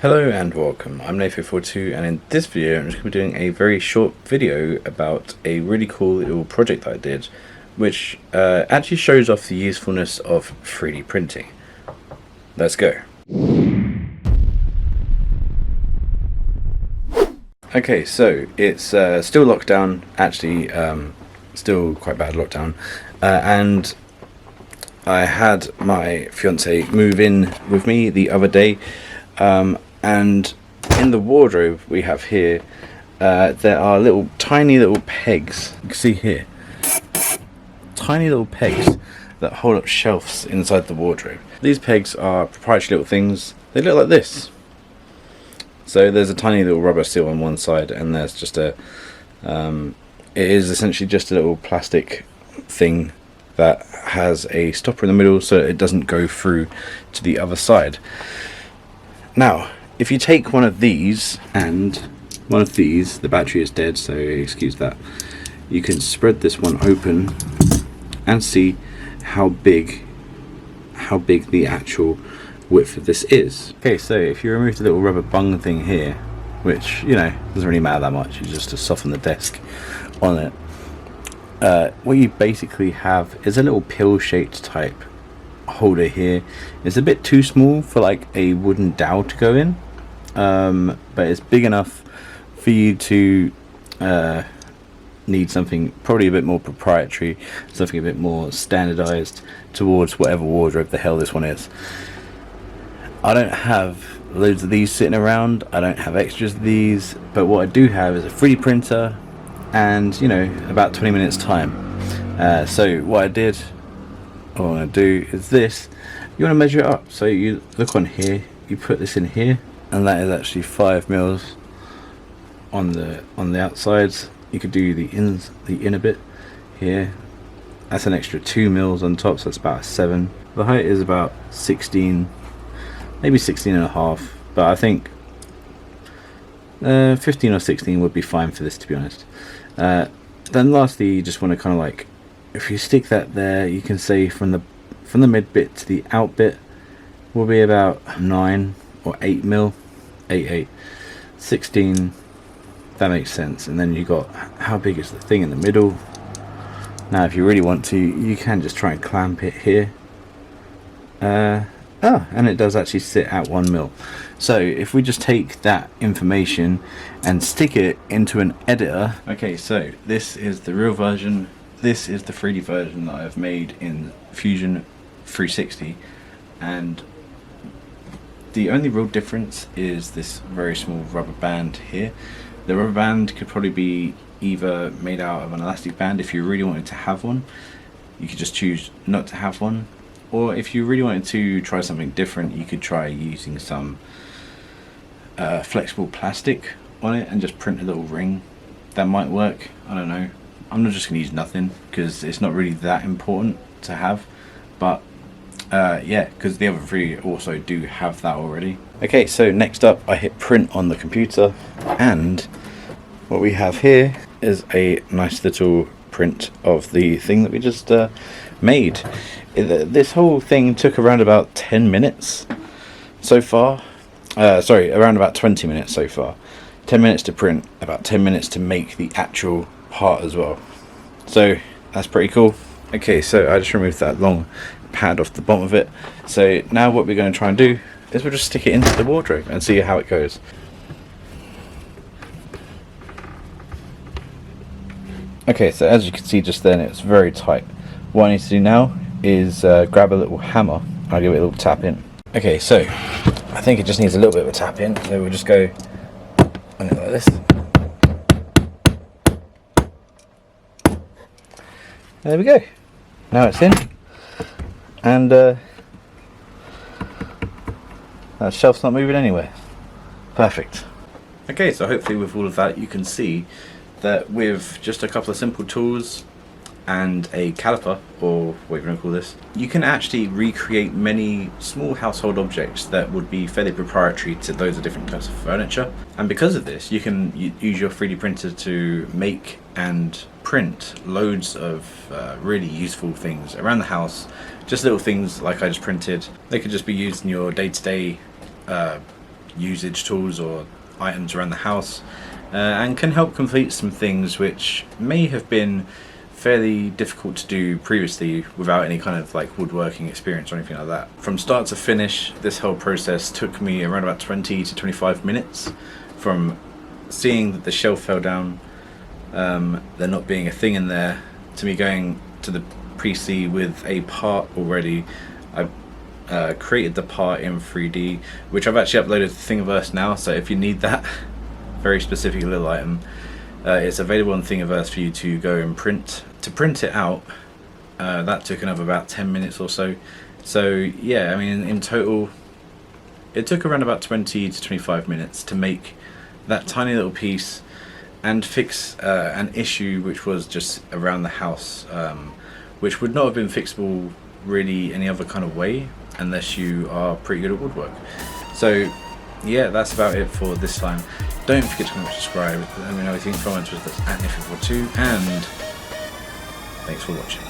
Hello and welcome, I'm Nathan42 and in this video I'm just going to be doing a very short video about a really cool little project that I did which actually shows off the usefulness of 3D printing. Let's go. Okay, so it's still lockdown, actually still quite bad lockdown, and I had my fiance move in with me the other day. And in the wardrobe we have here, there are tiny little pegs. You can see here, tiny little pegs that hold up shelves inside the wardrobe. These pegs are proprietary little things. They look like this. So there's a tiny little rubber seal on one side, and there's just it is essentially just a little plastic thing that has a stopper in the middle so it doesn't go through to the other side. Now, if you take one of these, and one of these, the battery is dead, so excuse that. You can spread this one open and see how big the actual width of this is. Okay, so if you remove the little rubber bung thing here, which, you know, doesn't really matter that much, it's just to soften the desk on it. What you basically have is a little pill-shaped type holder here. It's a bit too small for like a wooden dowel to go in, but it's big enough for you to need something probably a bit more proprietary, something a bit more standardized towards whatever wardrobe the hell this one is. I don't have loads of these sitting around, I don't have extras of these, but what I do have is a 3D printer and, you know, about 20 minutes time. So what I did, what I want to do is this. You want to measure it up, so you look on here, you put this in here, and that is actually 5 mils on the outsides. You could do the inner bit here. That's an extra 2 mils on top, so that's about 7. The height is about 16, maybe 16 and a half, but I think 15 or 16 would be fine for this, to be honest. Then lastly, you just want to kind of like, if you stick that there, you can say from the mid bit to the out bit will be about 9 or 8 mil, 16. That makes sense. And then you got how big is the thing in the middle. Now, if you really want to, you can just try and clamp it here. And it does actually sit at 1 mil. So if we just take that information and stick it into an editor. Okay, so this is the real version. This is the 3D version that I've made in Fusion 360, and the only real difference is this very small rubber band here. The rubber band could probably be either made out of an elastic band if you really wanted to have one. You could just choose not to have one, or if you really wanted to try something different, you could try using some flexible plastic on it and just print a little ring. That might work, I don't know. I'm not just going to use nothing because it's not really that important to have, but yeah, because the other three also do have that already. Okay, so next up I hit print on the computer, and what we have here is a nice little print of the thing that we just made. This whole thing took around about 10 minutes so far. Sorry, around about 20 minutes so far. 10 minutes to print, about 10 minutes to make the actual part as well. So that's pretty cool. Okay, so I just removed that long pad off the bottom of it. So now what we're going to try and do is we'll just stick it into the wardrobe and see how it goes. Okay, so as you can see just then, it's very tight. What I need to do now is grab a little hammer. I'll give it a little tap in. Okay, so I think it just needs a little bit of a tap in, so we'll just go on it like this. There we go. Now it's in, and that shelf's not moving anywhere. Perfect. Okay, so hopefully with all of that you can see that with just a couple of simple tools and a caliper, or what you're going to call this, you can actually recreate many small household objects that would be fairly proprietary to those of different types of furniture. And because of this, you can use your 3D printer to make and print loads of really useful things around the house. Just little things like I just printed. They could just be used in your day-to-day usage tools or items around the house, and can help complete some things which may have been fairly difficult to do previously without any kind of like woodworking experience or anything like that. From start to finish, this whole process took me around about 20 to 25 minutes, from seeing that the shelf fell down, there not being a thing in there, to me going to the PC with a part already. I created the part in 3D, which I've actually uploaded to Thingiverse now, so if you need that very specific little item, it's available on Thingiverse for you to go and print. To print it out, that took another about 10 minutes or so. So yeah, I mean in total it took around about 20 to 25 minutes to make that tiny little piece and fix an issue which was just around the house, which would not have been fixable really any other kind of way unless you are pretty good at woodwork. So yeah, that's about it for this time. Don't forget to comment and subscribe. Let me know what you think. Follow on Twitter, that's @Nifty42, and thanks for watching.